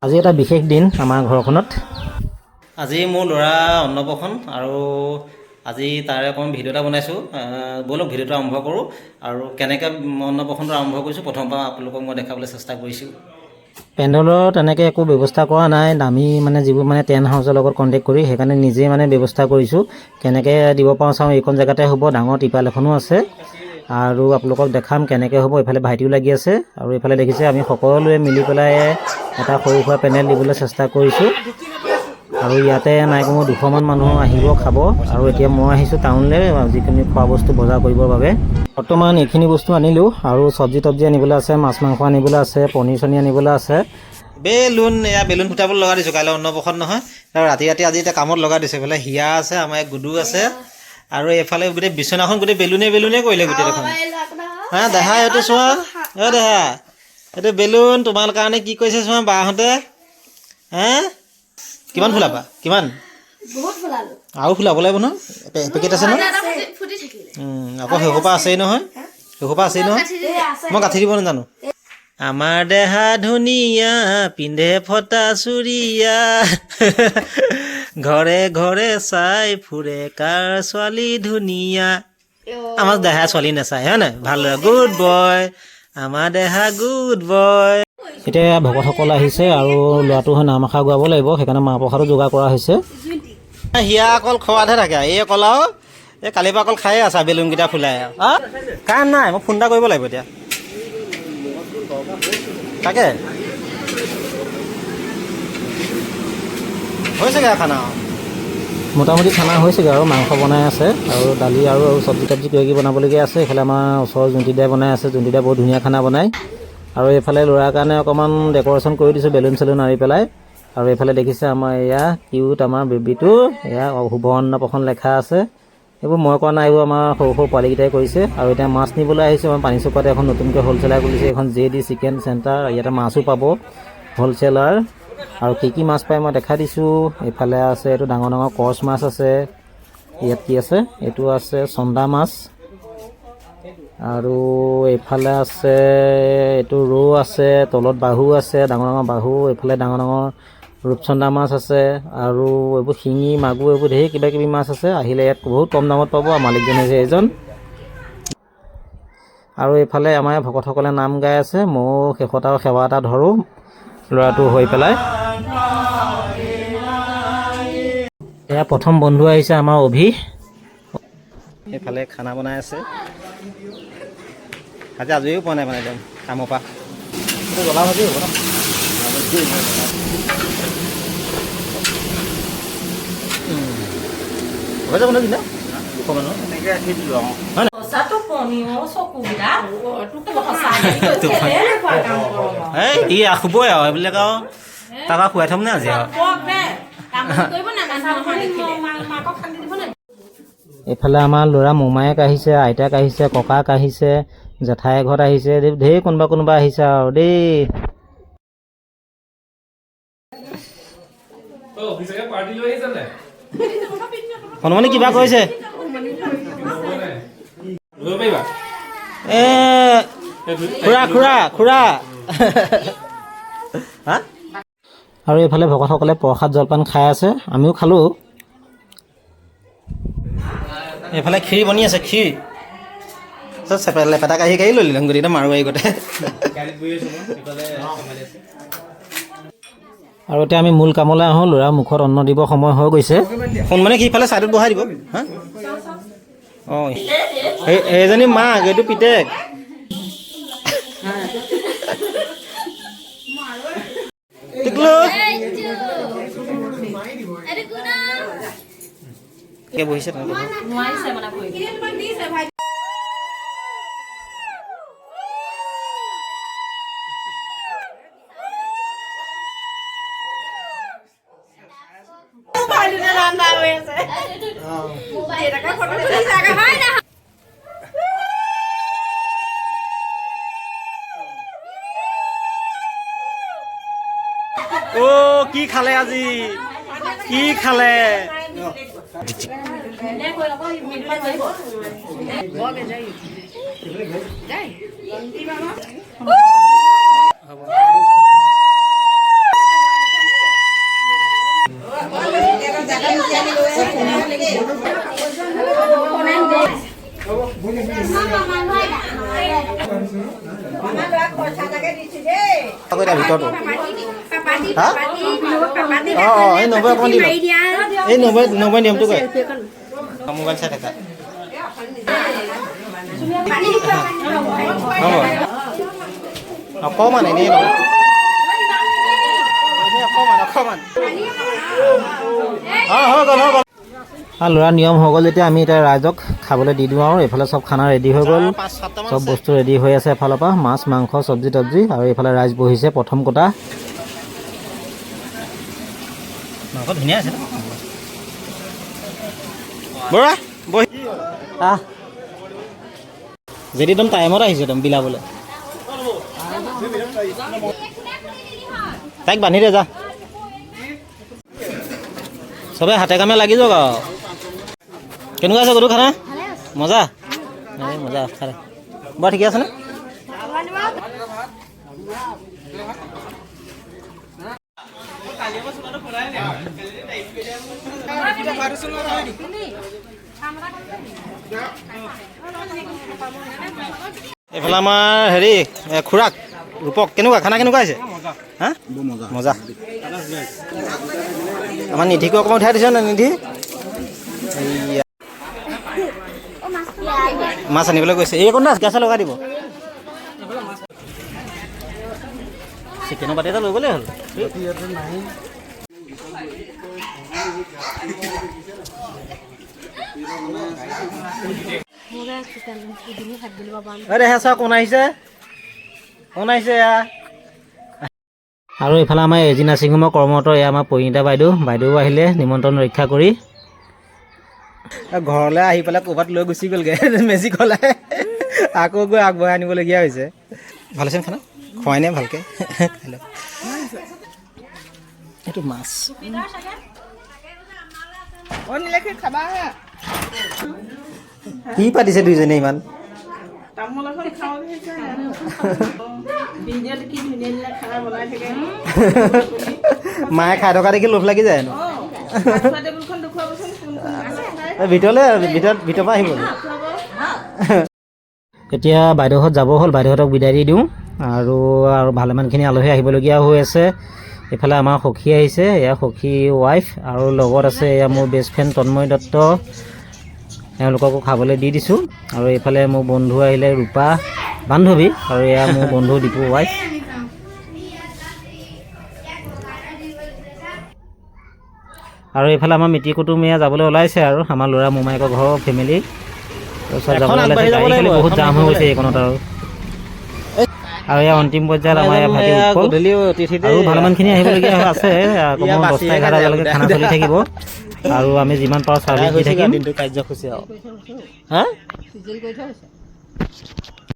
আজি এটা বিশেষ দিন আমাৰ ঘৰখনত। আজি মোৰ ল'ৰা অন্নপ্ৰসন আৰু আজি তাৰে অকণ ভিডিঅ' এটা বনাইছোঁ। ব'লক ভিডিঅ'টো আৰম্ভ কৰোঁ আৰু কেনেকৈ অন্নপ্ৰসনটো আৰম্ভ কৰিছোঁ প্ৰথম পৰা আপোনালোকক মই দেখাবলৈ চেষ্টা কৰিছোঁ। পেণ্ডেলৰ তেনেকৈ একো ব্যৱস্থা কৰা নাই, দামী যিবোৰ টেণ্ট হাউচৰ লগত কণ্টেক্ট কৰি সেইকাৰণে নিজে ব্যৱস্থা কৰিছোঁ। কেনেকৈ দিব পাৰোঁ চাওঁ। এইখন জেগাতে হ'ব, ডাঙৰ টিপাল এখনো আছে আৰু আপোনালোকক দেখাম কেনেকৈ হ'ব। এইফালে ভাইটিও লাগি আছে আৰু এইফালে দেখিছে আমি সকলোৱে মিলি পেলাই এটা সৰু সুৰা পেনেল দিবলৈ চেষ্টা কৰিছোঁ আৰু ইয়াতে নাই কমেও 200মান মানুহ আহিব খাব। আৰু এতিয়া মই আহিছোঁ টাউনলৈ যিখিনি খোৱা বস্তু বজাৰ কৰিবৰ বাবে। বৰ্তমান এইখিনি বস্তু আনিলোঁ আৰু চব্জি তব্জি আনিবলৈ আছে, মাছ মাংস আনিবলৈ আছে, পনীৰ চনীৰ আনিবলৈ আছে। বেলুন ফুটাবলৈ লগাই দিছোঁ, কাইলৈ অন্নপ্ৰসন নহয়। ৰাতি আজি এতিয়া কামত লগাই দিছোঁ। এইফালে হিয়া আছে, আমাৰ এক গুডু আছে আৰু এইফালে গোটেই বিচনাখন গোটেই বেলুনে কৰিলে গোটেই দেখোন। দেহা এইটো চোৱা, দেহা এইটো বেলুন তোমাৰ কাৰণে কি কৰিছে চোৱা বাহঁতে। কিমান ফুলাবা? কিমান আৰু ফুলাব লাগিব নহয়, পেকেট আছে নহয়। আকৌ সেইসোপা আছেই নহয়, মই গাঁঠি দিব নাজানো। আমাৰ দেহা ধুনীয়া পিন্ধে ফটা চুৰিয়া, ঘৰে ঘৰে চাই ফুৰে কাৰ ছোৱালী ধুনীয়া। আমাৰ দেহা ছোৱালী নাচায় হয় নাই, ভাল ল'ৰা, গুড বয়, আমাৰ দেহা গুড বয়। এতিয়া ভকতসকল আহিছে আৰু ল'ৰাটো নাম এষাৰ গোৱাব লাগিব, সেইকাৰণে মাহ প্ৰসাদো যোগাৰ কৰা হৈছে। হিয়া অকল খোৱাতহে থাকে, এই অকল আৰু এই কালিৰ পৰা অকল খায়ে আছা বেলুনকেইটা ফুলাই আৰু কাম নাই। মই ফোন এটা কৰিব লাগিব এতিয়া, তাকে হৈছেগৈ খানা, মোটামুটি খানা হৈছেগৈ আৰু মাংস বনাই আছে আৰু দালি আৰু চব্জি তব্জি কিবাকিবি বনাবলগীয়া আছে। এইফালে আমাৰ ওচৰৰ জুণ্টিদাই বনাই আছে, জুণ্টিদাই বহুত ধুনীয়া খানা বনায়। আৰু এইফালে ল'ৰাৰ কাৰণে অকণমান ডেক'ৰেশ্যন কৰি দিছোঁ বেলুন চেলুন আনি পেলাই। আৰু এইফালে দেখিছে আমাৰ এয়া কিউট আমাৰ বেবীটো, এয়া শুভ অন্নপ্ৰসন লেখা আছে। এইবোৰ মই কৰা নাই, এইবোৰ আমাৰ সৰু সৰু পোৱালীকেইটাই কৰিছে। আৰু এতিয়া মাছ নিবলৈ আহিছোঁ। আমাৰ পানীচুকতে এখন নতুনকৈ হ'লচেলাৰ খুলিছে, এখন JD চিকেন চেণ্টাৰ। ইয়াতে মাছো পাব হ'লচেলাৰ, আৰু কি মাছ পায় মই দেখাই দিছোঁ। এইফালে আছে এইটো ডাঙৰ ডাঙৰ কচ মাছ আছে, ইয়াত কি আছে, এইটো আছে চন্দা মাছ, আৰু এইফালে আছে এইটো ৰৌ আছে, তলত বাহু আছে, ডাঙৰ ডাঙৰ বাহু। এইফালে ডাঙৰ ডাঙৰ ৰূপচন্দা মাছ আছে আৰু এইবোৰ শিঙি মাগুৰ, এইবোৰ ঢেৰ কিবা কিবি মাছ আছে। আহিলে ইয়াত বহুত কম দামত পাব, মালিকজন হৈছে এইজন। আৰু এইফালে আমাৰ ভকতসকলে নাম গাই আছে, ময়ো শেষত আৰু সেৱা এটা ধৰোঁ ল'ৰাটো হৈ পেলাই। এয়া প্ৰথম বন্ধু আহিছে আমাৰ অভি, এইফালে খানা বনাই আছে। আজি আজৰিও পোৱা নাই একদম কামৰ পৰা। জ্বলা ভাজি হ'ব ন, হৈ যাব নহয়, 200 মানুহ এনেকৈ ৰাখি দিলোঁ আৰু হয় নাই। ই শুবই আৰু এইবিলাক আৰু তাক আৰু শুৱাই থ'ম নে আজি আৰু। এইফালে আমাৰ ল'ৰা মোমায়েক আহিছে, আইতাক আহিছে, ককাক আহিছে, জেঠাই ঘৰত আহিছে, ঢেৰ কোনোবা আহিছে আৰু দেই। হনুমানে কিবা কৈছে খুৰা হা। আৰু এইফালে ভকতসকলে প্ৰসাদ জলপান খাই আছে, আমিও খালোঁ। এইফালে ক্ষীৰ বনি আছে, ক্ষীৰ লেপেটা কাঢ়ি লৈ লিলাম গোটেইটা মাৰোৱাৰী গোটেই। আৰু এতিয়া আমি মূল কামলৈ আহোঁ। ল'ৰা মুখত অন্ন দিব সময় হৈ গৈছে। মানে কি ইফালে ছাইডত বহাই দিব হা। অঁ এইজনী মাক, এইটো পিতেক। বহিছে অ' কি খালে আজি, কি খালে? হা অঁ এই নবৈ অকণমান দি এই নবৈ নিয়মটো কয় মোবাইল চাই থাকা হ'ব অকণমান এনেই অকণমান অঁ হৈ গ'ল ল'ৰা নিয়ম হৈ গ'ল যেতিয়া আমি এতিয়া ৰাইজক খাবলৈ দি দিওঁ আৰু এইফালে চব খানা ৰেডি হৈ গ'ল চব বস্তু ৰেডি হৈ আছে এফালৰ পৰা মাছ মাংস চব্জি তব্জি আৰু এইফালে ৰাইজ বহিছে প্ৰথম কটা মাংস ধুনীয়া আছে বৰা বহি যদি একদম টাইমত আহিছে একদম বিলাবলৈ তাইক বান্ধি দে যা চবে হাতে কামে লাগি যাওক আৰু কেনেকুৱা আছে গধু খানা মজা এই মজা খালে বৰ ঠিকে আছেনে এইফালে আমাৰ হেৰি খুৰাক ৰূপক কেনেকুৱা খানা কেনেকুৱা হৈছে হা মজা আমাৰ নিধিকো অকণমান উঠাই দিছে নে নিধি মাছ আনিবলৈ গৈছে এই অকণ গেছ লগাই দিব চিকেনৰ বাতি এটা লৈ গ'লেই হ'ল কোন আহিছে আৰু এইফালে আমাৰ এজি নাৰ্ছিং হোমৰ কৰ্মৰত এয়া আমাৰ পৰিণীতা বাইদেউ আহিলে নিমন্ত্ৰণ ৰক্ষা কৰি ঘৰলৈ আহি পেলাই ক'ৰবাত লৈ গুচি গ'লগৈ মেজিক ওলাই আকৌ গৈ আগবঢ়াই আনিবলগীয়া হৈছে ভাল হৈছে খানা খোৱাই নাই ভালকৈ এইটো মাছ কি পাতিছে দুইজনে ইমান মায়ে খাই থকা দেখি লোভ লাগি যায় ভিতৰৰ পৰা আহিব এতিয়া বাইদেউহঁত যাব হ'ল বাইদেউহঁতক বিদায় দি দিওঁ আৰু ভালেমানখিনি আলহী আহিবলগীয়া হৈ আছে এইফালে আমাৰ সখী আহিছে এয়া সখী ৱাইফ আৰু লগত আছে এয়া মোৰ বেষ্ট ফ্ৰেণ্ড তন্ময় দত্ত এওঁলোককো খাবলৈ দি দিছোঁ আৰু এইফালে মোৰ বন্ধু আহিলে ৰূপা বান্ধৱী আৰু এয়া মোৰ বন্ধু দীপু ৱাইফ আৰু এইফালে আমাৰ মিতিৰ কুটুম এয়া যাবলৈ ওলাইছে আৰু আমাৰ ল'ৰা মোমায়েকৰ ঘৰৰ ফেমিলি তাৰপিছত যাবলৈ ওলাইছে গাড়ী বহুত জাম হৈ গৈছে এইকণত আৰু এয়া অন্তিম পৰ্যায়ত আমাৰ এয়া ভাইটি আৰু ভালেমানখিনি আহিবলগীয়া আছে কমেও 10-11 বজালৈকে খানা চলি থাকিব আৰু আমি যিমান পাৰোঁ চাৰ্ভিচ দি থাকিম দিনটো কাৰ্যসূচী আৰু হা